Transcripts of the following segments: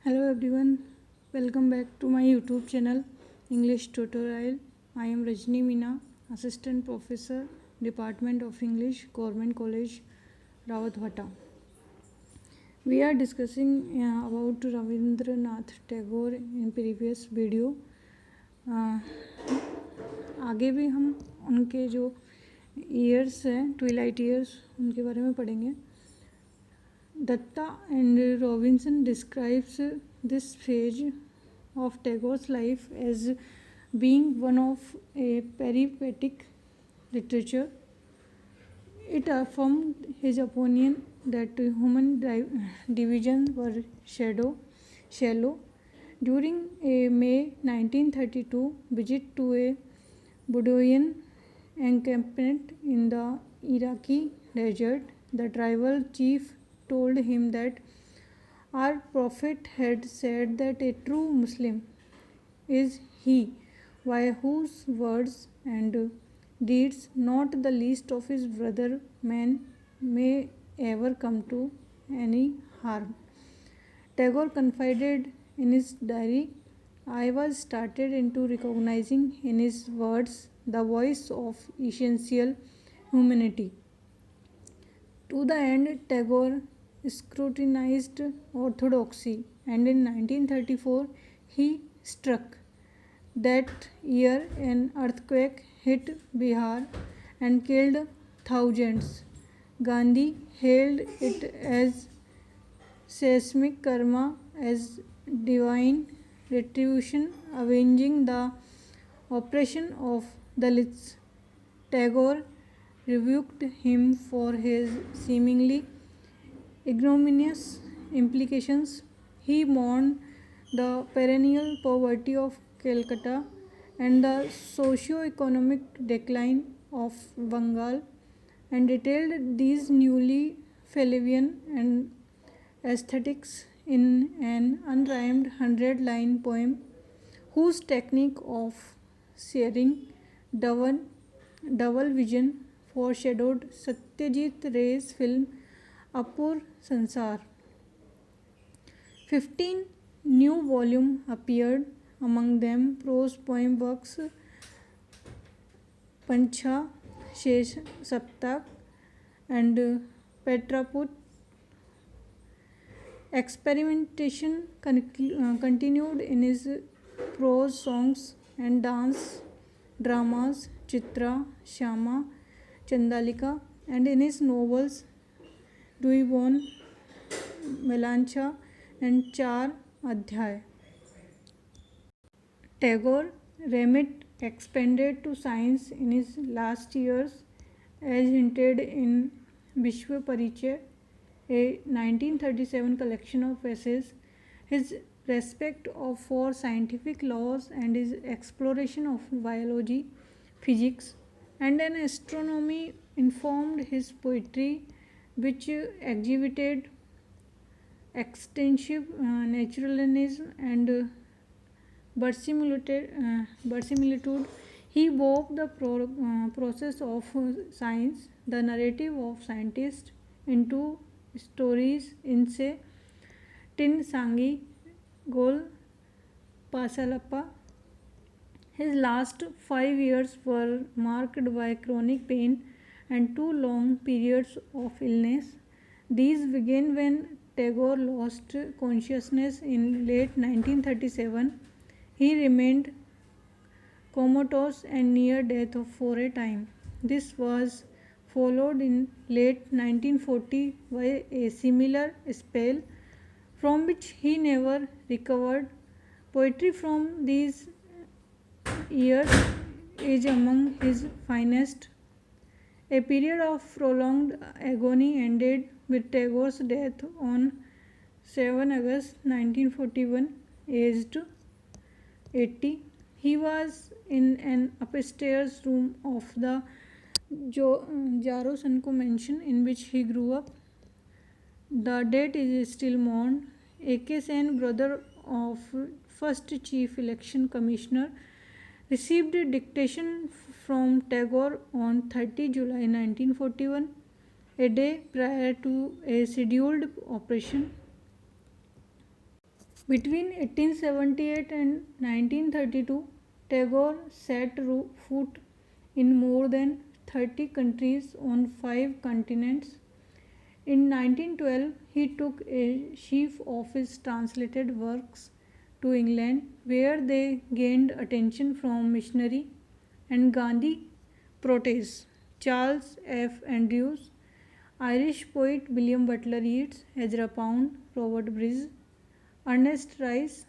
Hello everyone, welcome back to my YouTube channel English Tutorial. I am Rajni Meena, Assistant Professor, Department of English, Government College, Rawatbhata. We are discussing about Ravindranath Tagore in previous video. आगे भी हम उनके जो years हैं, Twilight years, उनके बारे में पढ़ेंगे. Datta and Robinson describes this phase of Tagore's life as being one of a peripatetic literature. It affirmed his opinion that human divisions were shallow. During a May 1932 visit to a Bedouin encampment in the Iraqi desert, the tribal chief told him that our Prophet had said that a true Muslim is he by whose words and deeds not the least of his brother men may ever come to any harm. Tagore confided in his diary, I was started into recognizing in his words the voice of essential humanity. To the end, Tagore scrutinized orthodoxy, and in 1934 he struck. That year, an earthquake hit Bihar and killed thousands. Gandhi hailed it as seismic karma, as divine retribution avenging the oppression of Dalits. Tagore rebuked him for his seemingly ignominious implications. He mourned the perennial poverty of Calcutta and the socio-economic decline of Bengal, and detailed these newly Flavian and aesthetics in an unrhymed 100-line poem whose technique of sharing double vision foreshadowed Satyajit Ray's film Apur Sansar. 15 new volumes appeared, among them prose poem works Pancha, Shesh Saptak and Petraput. Experimentation continued in his prose songs and dance dramas Chitra, Shyama, Chandalika, and in his novels Duibon, Melancha and Char Adhyay. Tagore remit expanded to science in his last years, as hinted in Vishwa Parichaya, a 1937 collection of essays. His respect for scientific laws and his exploration of biology, physics, and an astronomy informed his poetry, which exhibited extensive naturalism and verisimilitude. He wove the process of science, the narrative of scientists, into stories in say Tin Sangi, Gol Pasalappa. His last 5 years were marked by chronic pain and 2 long periods of illness. These began when Tagore lost consciousness in late 1937. He remained comatose and near death for a time. This was followed in late 1940 by a similar spell from which he never recovered. Poetry from these years is among his finest. A period of prolonged agony ended with Tagore's death on 7 August 1941, aged 80. He was in an upstairs room of the Jarosanko mansion in which he grew up. The dead is still mourned. A.K. Sen, brother of first Chief Election Commissioner, received a dictation from Tagore on 30 July 1941, a day prior to a scheduled operation. Between 1878 and 1932, Tagore set foot in more than 30 countries on 5 continents. In 1912, he took a sheaf of his translated works to England, where they gained attention from missionary and Gandhi proteges Charles F. Andrews, Irish poet William Butler Yeats, Ezra Pound, Robert Bridges, Ernest Rice,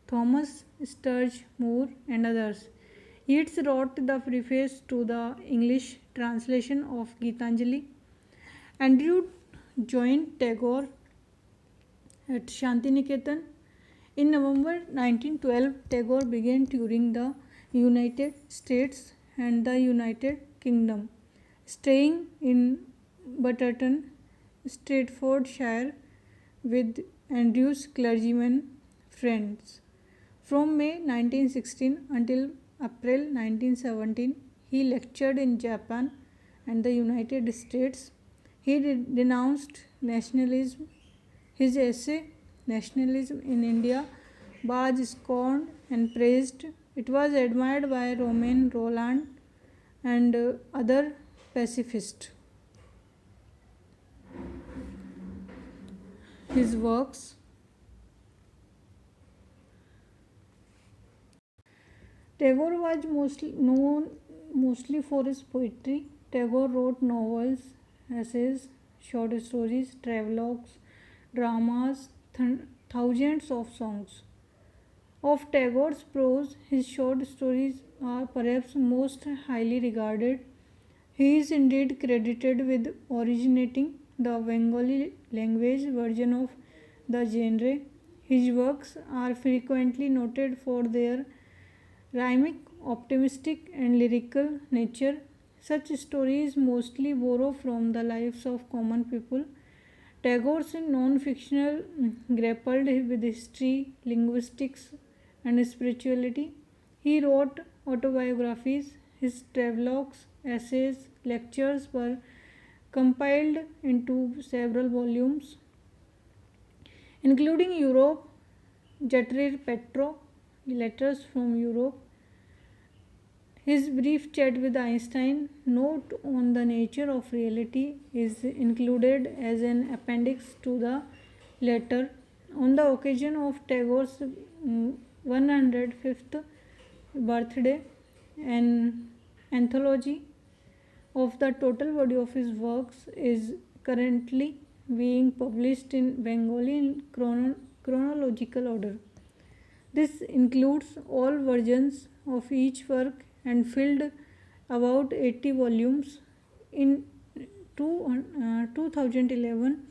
Thomas Sturge Moore, and others. Yeats wrote the preface to the English translation of Gitanjali. Andrew joined Tagore at Shantiniketan. In November 1912, Tagore began touring the United States and the United Kingdom, staying in Butterton, Staffordshire, with Andrew's clergyman friends. From May 1916 until April 1917, he lectured in Japan and the United States. He denounced nationalism. His essay, Nationalism in India, was scorned and praised. It was admired by Romain Rolland and other pacifists. His works. Tagore was known mostly for his poetry. Tagore wrote novels, essays, short stories, travelogues, dramas, thousands of songs. Of Tagore's prose, his short stories are perhaps most highly regarded. He is indeed credited with originating the Bengali language version of the genre. His works are frequently noted for their rhythmic, optimistic, and lyrical nature. Such stories mostly borrow from the lives of common people. Tagore's non-fictional grappled with history, linguistics, and spirituality. He wrote autobiographies. His travelogues, essays, lectures were compiled into several volumes, including Europe, Jatrir Petro, Letters from Europe. His brief chat with Einstein, Note on the Nature of Reality, is included as an appendix to the letter. On the occasion of Tagore's 105th birthday, an anthology of the total body of his works is currently being published in Bengali in chronological order. This includes all versions of each work and filled about 80 volumes. In 2011,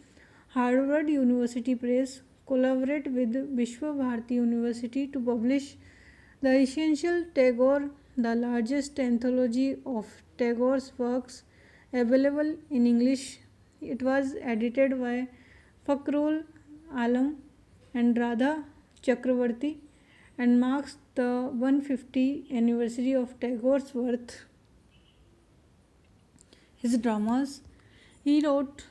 Harvard University Press collaborated with Vishwa Bharati University to publish the Essential Tagore, the largest anthology of Tagore's works available in English. It was edited by Fakhrul Alam and Radha Chakravarti and marks the 150th anniversary of Tagore's birth. His dramas. He wrote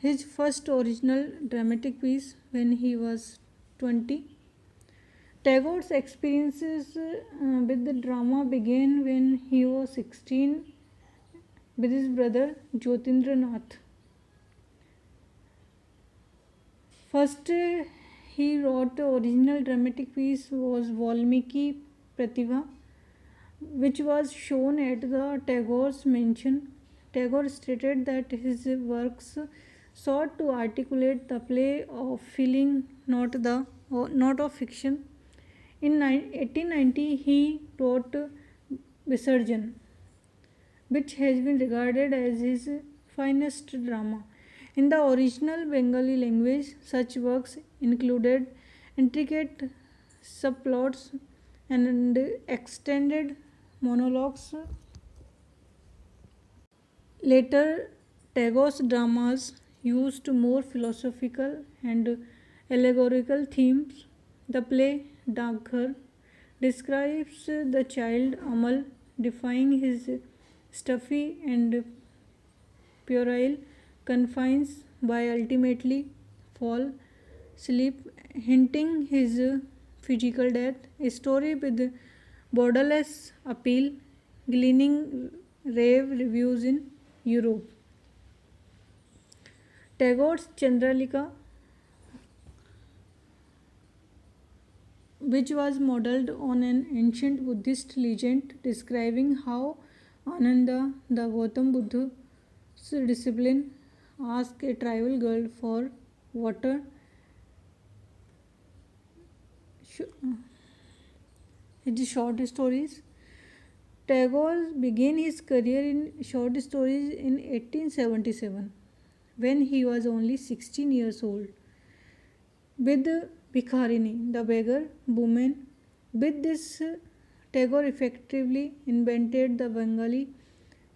his first original dramatic piece when he was 20. Tagore's experiences with the drama began when he was 16 with his brother Jyotindranath. First, he wrote the original dramatic piece was Valmiki Pratibha, which was shown at the Tagore's mansion. Tagore stated that his works sought to articulate the play of feeling, not of fiction. In 1890, he wrote Visarjan, which has been regarded as his finest drama. In the original Bengali language, such works included intricate subplots and extended monologues. Later, Tagore's dramas used more philosophical and allegorical themes. The play Dagghar describes the child Amal defying his stuffy and puerile confines by ultimately fall sleep, hinting his physical death. A story with borderless appeal, gleaning rave reviews in Europe. Tagore's Chandralika, which was modeled on an ancient Buddhist legend describing how Ananda, the Gautam Buddha's discipline, asked a tribal girl for water. His short stories. Tagore began his career in short stories in 1877 when he was only 16 years old with Bikharini, the beggar woman. With this, Tagore effectively invented the Bengali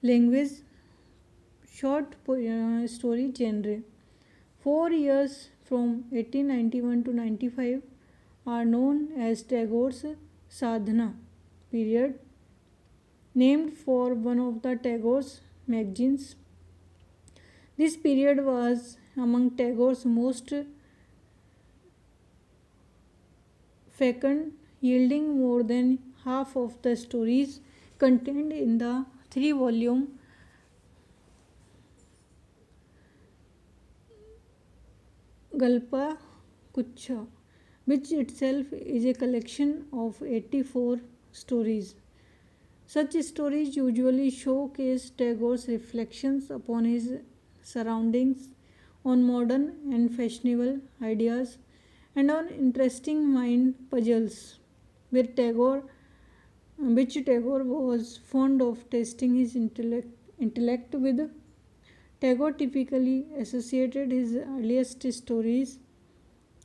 language short story genre. 4 years from 1891 to 95 are known as Tagore's Sadhana period, named for one of the Tagore's magazines. This period was among Tagore's most fecund, yielding more than half of the stories contained in the 3-volume Galpa Kucha, which itself is a collection of 84 stories. Such stories usually showcase Tagore's reflections upon his surroundings, on modern and fashionable ideas, and on interesting mind puzzles, which Tagore was fond of testing his intellect with. Tagore typically associated his earliest stories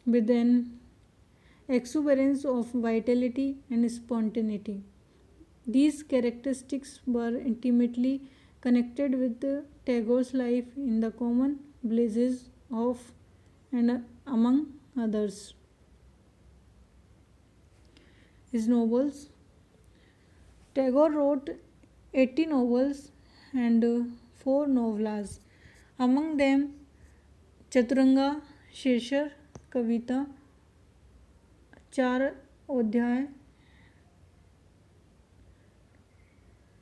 with an exuberance of vitality and spontaneity. These characteristics were intimately connected with Tagore's life in the common blazes of and among others. His novels. Tagore wrote 80 novels and 4 novellas. Among them, Chaturanga, Shirshar, Kavita, Char Odhyay,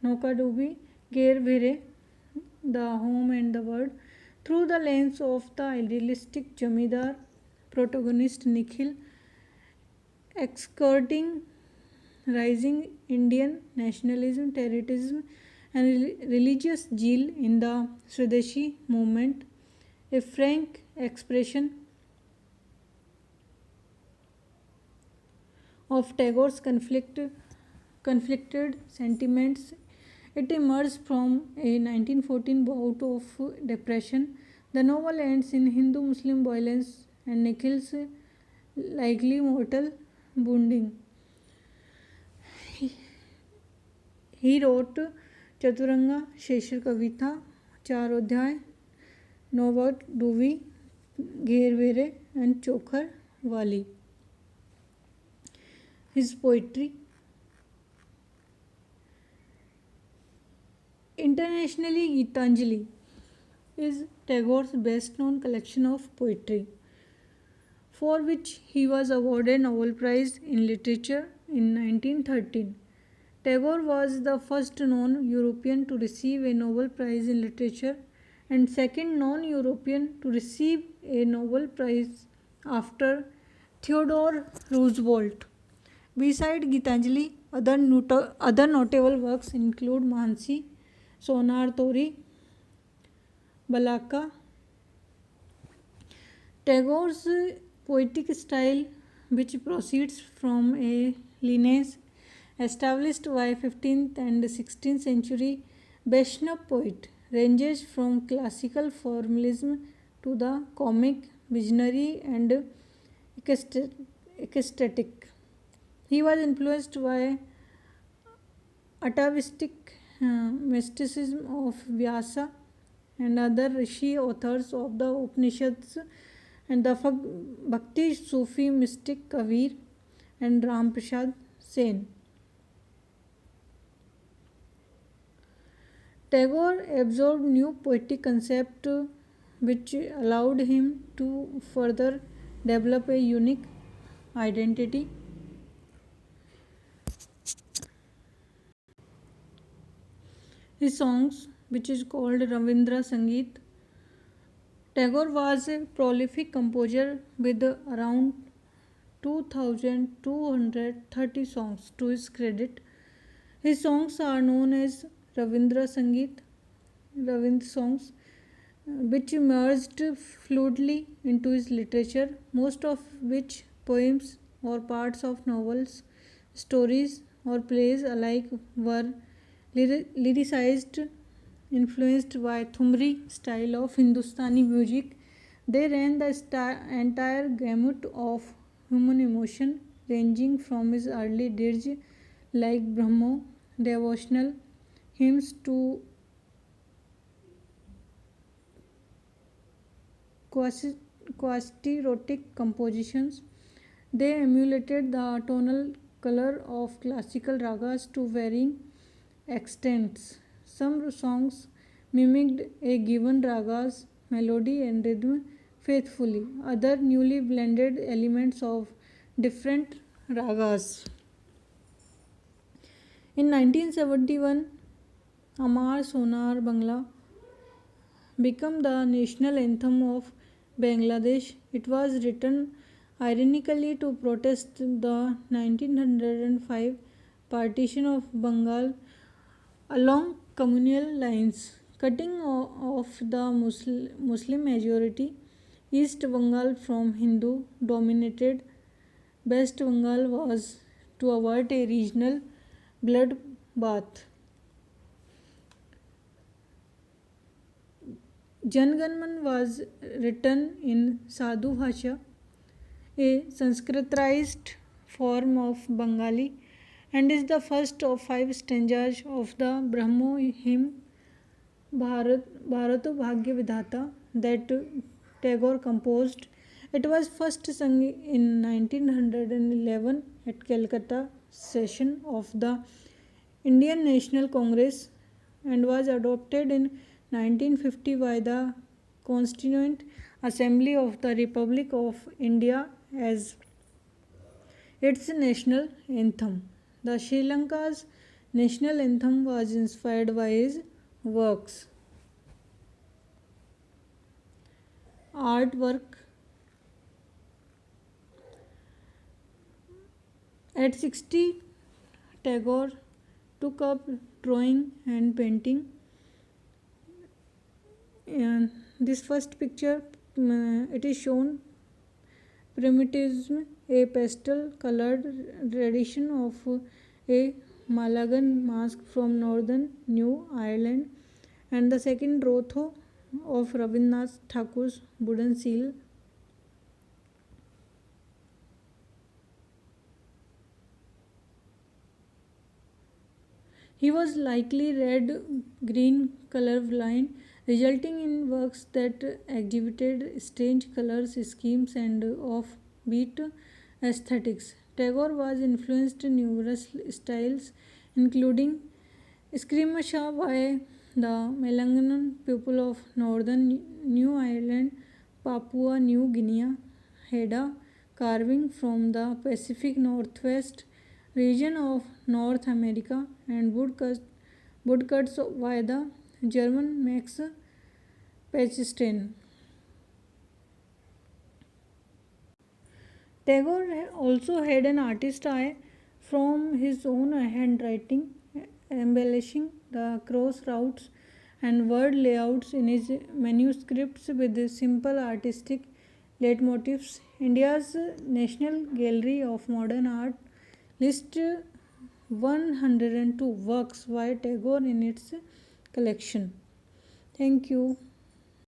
Nokadubi, Ger Bhere, The Home and the Word, through the lens of the idealistic Jamidar protagonist Nikhil, excurting rising Indian nationalism, terrorism, and religious zeal in the Swadeshi movement, a frank expression of Tagore's conflicted sentiments. It emerged from a 1914 bout of depression. The novel ends in Hindu Muslim violence and Nikhil's likely mortal wounding. He wrote Chaturanga, Sheshar Kavita, Char Odhyay, Novat Duvi, Gher Vere, and Chokhar Wali. His poetry. Internationally, Gitanjali is Tagore's best known collection of poetry, for which he was awarded Nobel Prize in Literature in 1913. Tagore was the first non-European to receive a Nobel Prize in Literature and second non-European to receive a Nobel Prize after Theodore Roosevelt. Beside Gitanjali, other notable works include Mansi, Sonar Tori, Balaka. Tagore's poetic style, which proceeds from a lineage established by 15th and 16th century Vaishnava poet, ranges from classical formalism to the comic, visionary, and ecstatic. He was influenced by atavistic mysticism of Vyasa and other Rishi authors of the Upanishads and the Bhakti Sufi mystic Kabir and Ram Prasad Sen. Tagore absorbed new poetic concepts which allowed him to further develop a unique identity. His songs, which is called Ravindra Sangeet. Tagore was a prolific composer with around 2230 songs to his credit. His songs are known as Ravindra Sangeet, Ravindra songs, which emerged fluidly into his literature, most of which poems or parts of novels, stories, or plays alike were lyricized, influenced by Thumri style of Hindustani music. They ran the entire gamut of human emotion, ranging from his early dirge like Brahmo devotional hymns to quasi-erotic compositions. They emulated the tonal color of classical ragas to varying extents. Some songs mimicked a given raga's melody and rhythm faithfully. Other newly blended elements of different ragas. In 1971, Amar Sonar Bangla became the national anthem of Bangladesh. It was written ironically to protest the 1905 partition of Bengal along communal lines, cutting off the Muslim majority East Bengal from Hindu dominated West Bengal was to avert a regional bloodbath. Janganman was written in Sadhu Bhasha, a Sanskritized form of Bengali, and is the first of five stanzas of the Brahmo hymn Bharato Bhagya Vidhata that Tagore composed. It was first sung in 1911 at Calcutta session of the Indian National Congress and was adopted in 1950 by the Constituent Assembly of the Republic of India as its national anthem. The Sri Lanka's national anthem was inspired by his works. Artwork. At 60, Tagore took up drawing and painting. And this first picture, it is shown Primitivism, a pastel colored rendition of a Malagan mask from northern New Ireland, and the second Rotho of Rabindranath Thakur's wooden seal. He was likely red-green colorblind, resulting in works that exhibited strange colors schemes and offbeat aesthetics. Tagore was influenced in numerous styles, including Scrimshaw by the Malayan people of northern New Ireland, Papua New Guinea, Haida carving from the Pacific Northwest region of North America, and woodcuts by the German Max Pechstein. Tagore also had an artist eye from his own handwriting, embellishing the cross routes and word layouts in his manuscripts with simple artistic leitmotifs. India's National Gallery of Modern Art lists 102 works by Tagore in its collection. Thank you.